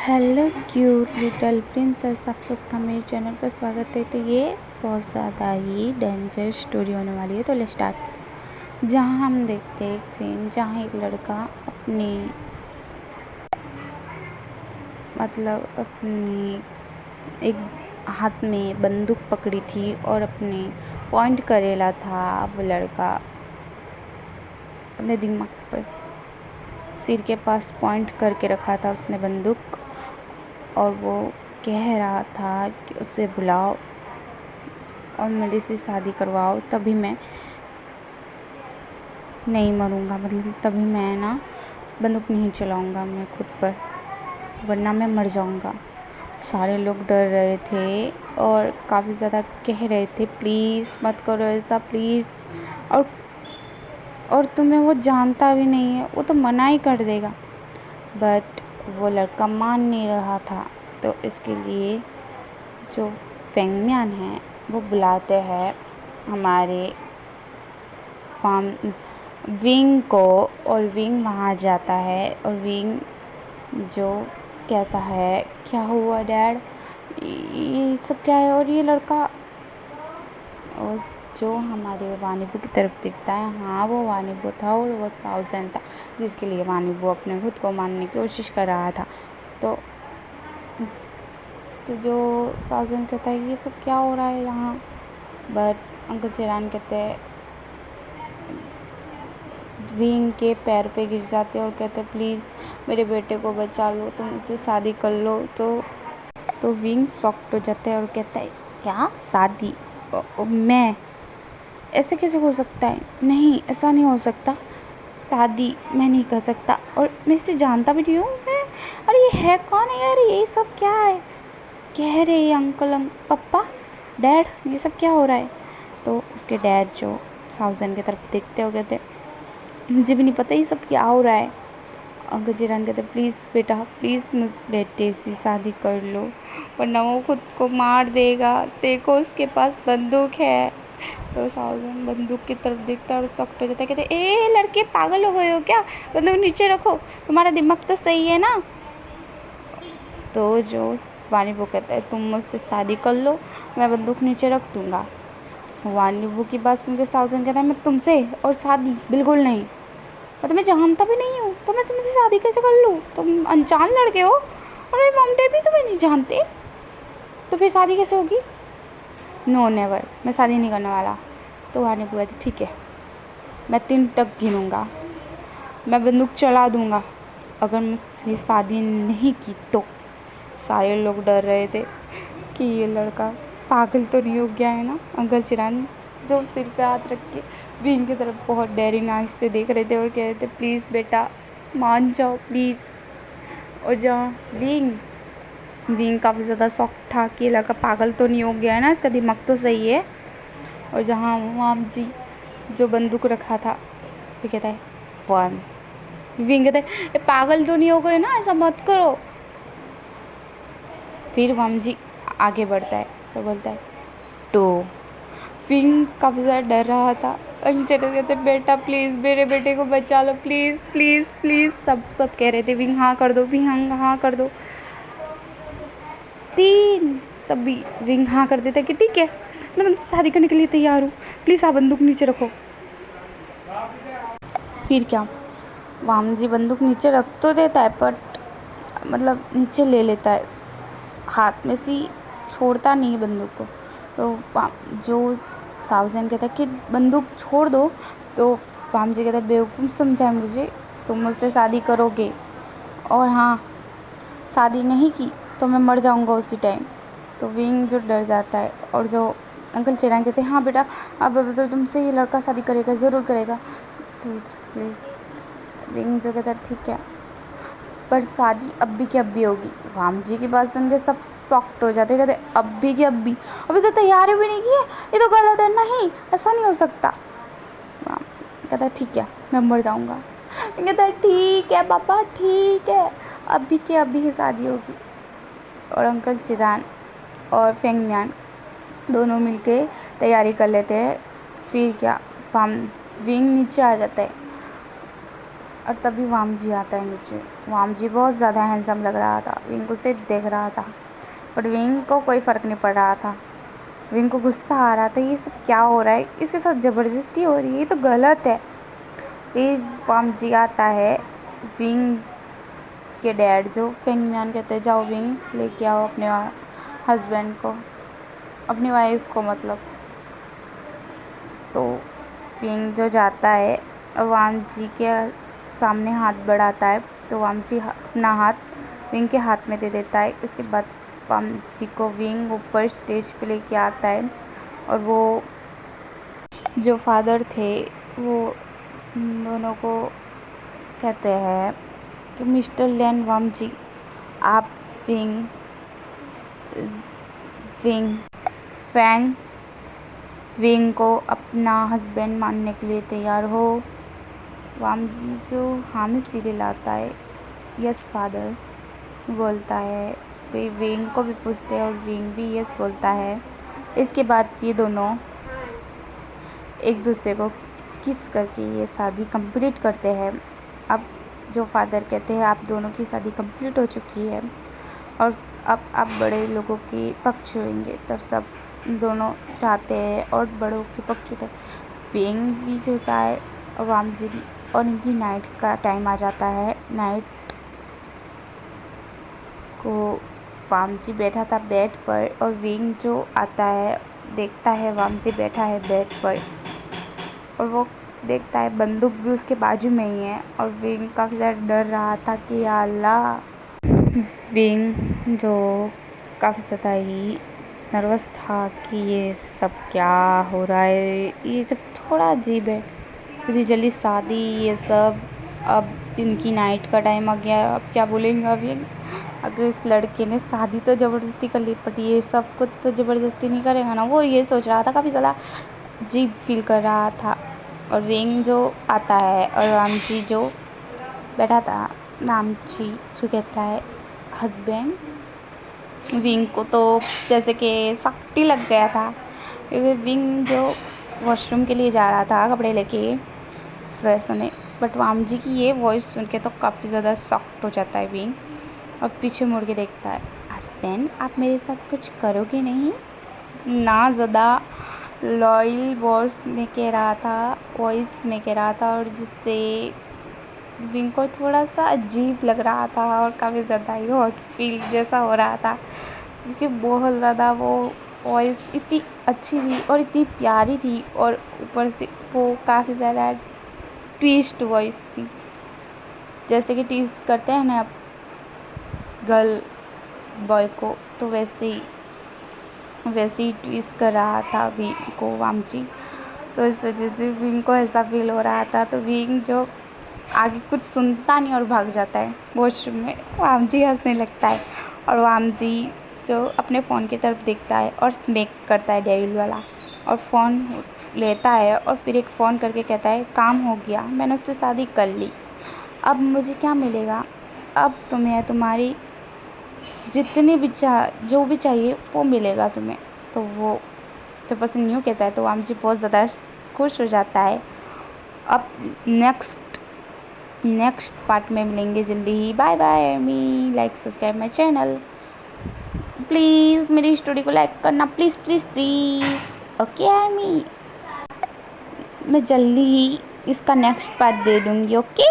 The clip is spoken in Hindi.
हेलो क्यूट लिटिल प्रिंसेस, आप सबका मेरे चैनल पर स्वागत है। तो ये बहुत ज़्यादा ही डेंजर स्टोरी होने वाली है। तो लेट्स स्टार्ट। जहाँ हम देखते हैं एक सीन जहाँ एक लड़का अपनी एक हाथ में बंदूक पकड़ी थी और अपने पॉइंट करेला था। वो लड़का अपने दिमाग पर सिर के पास पॉइंट करके रखा था उसने बंदूक, और वो कह रहा था कि उसे बुलाओ और मेरे से शादी करवाओ, तभी मैं नहीं मरूंगा। मतलब तभी मैं ना बंदूक नहीं चलाऊंगा मैं खुद पर, वरना मैं मर जाऊंगा। सारे लोग डर रहे थे और काफ़ी ज़्यादा कह रहे थे प्लीज़ मत करो ऐसा प्लीज़। और तुम्हें वो जानता भी नहीं है, वो तो मना ही कर देगा। बट वो लड़का मान नहीं रहा था। तो इसके लिए जो फेंगम्यान है वो बुलाते हैं हमारे फार्म विंग को, और विंग वहाँ जाता है और विंग जो कहता है क्या हुआ डैड, ये सब क्या है। और ये लड़का और जो हमारे वानीबू की तरफ दिखता है, हाँ वो वानीबू था और वो साउजन था जिसके लिए वानीबू अपने खुद को मारने की कोशिश कर रहा था। तो जो साउजन कहता है ये सब क्या हो रहा है यहाँ। बट अंकल चिरान कहते हैं, विंग के पैर पे गिर जाते और कहते प्लीज़ मेरे बेटे को बचा लो, तुम इससे शादी कर लो। तो विंग शॉक्ड हो जाता है और कहता है क्या शादी, मैं ऐसे कैसे हो सकता है, नहीं ऐसा नहीं हो सकता, शादी मैं नहीं कर सकता और मैं इसे जानता भी नहीं हूँ मैं। अरे ये है कौन है यार, ये सब क्या है, कह रहे हैं अंकल पापा डैड ये सब क्या हो रहा है। तो उसके डैड जो साउजन की तरफ देखते हो कहते मुझे भी नहीं पता ये सब क्या हो रहा है। अंकल चिरान कहते प्लीज़ बेटा प्लीज़ मुझ बेटे से शादी कर लो, वरना वो खुद को मार देगा, देखो उसके पास बंदूक है। तो साउजन बंदूक की तरफ देखता है और सख्त हो जाता है, कहते ए लड़के पागल हो गए हो क्या, बंदूक नीचे रखो, तुम्हारा दिमाग तो सही है ना। तो जो वानीबू कहता है तुम मुझसे शादी कर लो, मैं बंदूक नीचे रख दूँगा। वानीबू की बात सुनकर साउजन कहता है मैं तुमसे और शादी बिल्कुल नहीं, मैं तुम्हें जानता भी नहीं हूँ तो मैं तुमसे शादी कैसे कर लूँ, तुम अनजान लड़के हो और मेरे मॉम डैड भी तुम्हें नहीं जानते, तो फिर शादी कैसे होगी। नो नेवर, मैं शादी नहीं करने वाला। तो वानीबू कहती ठीक है, मैं 3 तक गिनूँगा, मैं बंदूक चला दूँगा, अगर मुझसे शादी नहीं की तो। सारे लोग डर रहे थे कि ये लड़का पागल तो नहीं हो गया है ना। अंकल चिरान जो सिर पे हाथ रख के विंग की तरफ बहुत डेरिंग आँख से देख रहे थे और कह रहे थे प्लीज़ बेटा मान जाओ प्लीज़। और जहाँ विंग काफ़ी ज़्यादा शॉक था कि ये लड़का पागल तो नहीं हो गया है ना, इसका दिमाग तो सही है। और जहाँ वाम जी जो बंदूक रखा था वो कहता है वाम, विंग कहता है ये पागल तो नहीं हो गए ना, ऐसा मत करो। फिर वाम जी आगे बढ़ता है तो बोलता है टू। विंग काफ़ी ज़्यादा डर रहा था। अंचल कहते बेटा प्लीज़ मेरे बेटे को बचा लो प्लीज़ प्लीज़ प्लीज़। सब कह रहे थे विंग हाँ कर दो, विंग हाँ कर दो। 3 तब भी विंग हाँ कर देता कि ठीक है मैं तुमसे शादी करने के लिए तैयार हूँ, प्लीज़ आप बंदूक नीचे रखो। फिर क्या, वाम जी बंदूक नीचे रख तो देता है बट मतलब नीचे ले लेता है, हाथ में से छोड़ता नहीं है बंदूक को। तो जो साउजन कहता है कि बंदूक छोड़ दो, तो वाम जी कहता है बेवकूफ़ समझा मुझे, तुम मुझसे शादी करोगे और हाँ शादी नहीं की तो मैं मर जाऊंगा उसी टाइम। तो विंग जो डर जाता है और जो अंकल चिरान कहते हैं हाँ बेटा अब तो तुमसे ये लड़का शादी करेगा, ज़रूर करेगा, प्लीज़ प्लीज़। विंग जो कहता है ठीक है पर शादी अब भी की अब भी होगी। वाम जी की बात सुन के सब शॉक्ड हो जाते, कहते अब भी की अब भी, अभी तो तैयारी भी नहीं की है, ये तो गलत है, नहीं ऐसा नहीं हो सकता। वाम कहता है ठीक है मैं मर जाऊँगा। कहता है ठीक है पापा ठीक है, अभी की अभी ही शादी होगी। और अंकल चिरान और फेंगम्यान दोनों मिलके तैयारी कर लेते हैं। फिर क्या, वाम विंग नीचे आ जाता है और तभी वामजी आता है नीचे। वामजी बहुत ज़्यादा हैंडसम लग रहा था, विंग उसे देख रहा था, बट विंग को कोई फ़र्क नहीं पड़ रहा था। विंग को गुस्सा आ रहा था, ये सब क्या हो रहा है, इसके साथ ज़बरदस्ती हो रही है, ये तो गलत है। फिर वामजी आता है, विंग के डैड जो फेंग मियान कहते हैं, जाओ विंग लेके आओ अपने हस्बैंड को, अपनी वाइफ को मतलब। तो विंग जो जाता है और वामजी के सामने हाथ बढ़ाता है, तो वामजी अपना हाथ विंग के हाथ में दे देता है। इसके बाद वामजी को विंग ऊपर स्टेज पे लेके आता है और वो जो फादर थे वो दोनों को कहते हैं कि मिस्टर लिन वामजी, आप विंग फेंग विंग को अपना हस्बैंड मानने के लिए तैयार हो। वामजी जो हाँ में सिर हिलाता है, यस फादर बोलता है। फिर विंग को भी पूछते हैं और विंग भी यस बोलता है। इसके बाद ये दोनों एक दूसरे को किस करके ये शादी कंप्लीट करते हैं। अब जो फादर कहते हैं आप दोनों की शादी कंप्लीट हो चुकी है और अब आप बड़े लोगों के पक्ष होंगे, तब सब दोनों चाहते हैं और बड़ों के पक्ष होते हैं। विंग भी होता है और वामजी भी, और इनकी नाइट का टाइम आ जाता है। नाइट को वामजी बैठा था बेड पर और विंग जो आता है देखता है वामजी बैठा है बेड पर और वो देखता है बंदूक भी उसके बाजू में ही है। और विंग काफ़ी ज़्यादा डर रहा था कि या अल्लाह। विंग जो काफ़ी ज़्यादा ही नर्वस था कि ये सब क्या हो रहा है, ये सब थोड़ा अजीब है, इतनी जल्दी शादी, ये सब। अब इनकी नाइट का टाइम आ गया, अब क्या बोलेंगे विंग। अगर इस लड़के ने शादी तो ज़बरदस्ती कर ली, बट ये सब कुछ तो ज़बरदस्ती नहीं करेगा ना, वो ये सोच रहा था, काफ़ी ज़्यादा अजीब फील कर रहा था। और विंग जो आता है और वामजी जो बैठा था, वामजी जो कहता है हस्बैंड। विंग को तो जैसे कि सख्ती लग गया था, क्योंकि विंग जो वॉशरूम के लिए जा रहा था कपड़े लेके फ्रेश होने, बट वामजी की ये वॉइस सुन के तो काफ़ी ज़्यादा सॉफ्ट हो जाता है विंग और पीछे मुड़ के देखता है, हस्बैंड आप मेरे साथ कुछ करोगे नहीं ना। ज़्यादा लॉयल वॉइस में कह रहा था और जिससे विंग को थोड़ा सा अजीब लग रहा था और काफ़ी ज़्यादा ही हॉट फील जैसा हो रहा था, क्योंकि बहुत ज़्यादा वो वॉइस इतनी अच्छी थी और इतनी प्यारी थी और ऊपर से वो काफ़ी ज़्यादा ट्विस्ट वॉइस थी, जैसे कि टीज करते हैं ना गर्ल बॉय को, तो वैसे ही ट्विस्ट कर रहा था विंग को वामजी। तो इस वजह से विंग को ऐसा फील हो रहा था। तो विंग जो आगे कुछ सुनता नहीं और भाग जाता है वॉशरूम में। वामजी हंसने लगता है और वामजी जो अपने फ़ोन की तरफ देखता है और स्मैक करता है डेविल वाला और फ़ोन लेता है और फिर एक फ़ोन करके कहता है काम हो गया, मैंने उससे शादी कर ली, अब मुझे क्या मिलेगा, अब तुम्हें तुम्हारी जितनी भी जो भी चाहिए वो मिलेगा तुम्हें। तो वो तो बस यूँ कहता है, तो वामजी बहुत ज़्यादा खुश हो जाता है। अब नेक्स्ट पार्ट में मिलेंगे जल्दी ही। Bye bye army, like subscribe my channel, please मेरी स्टोरी को लाइक करना, please please please. Okay army, मैं जल्दी ही इसका नेक्स्ट पार्ट दे दूँगी। ओके।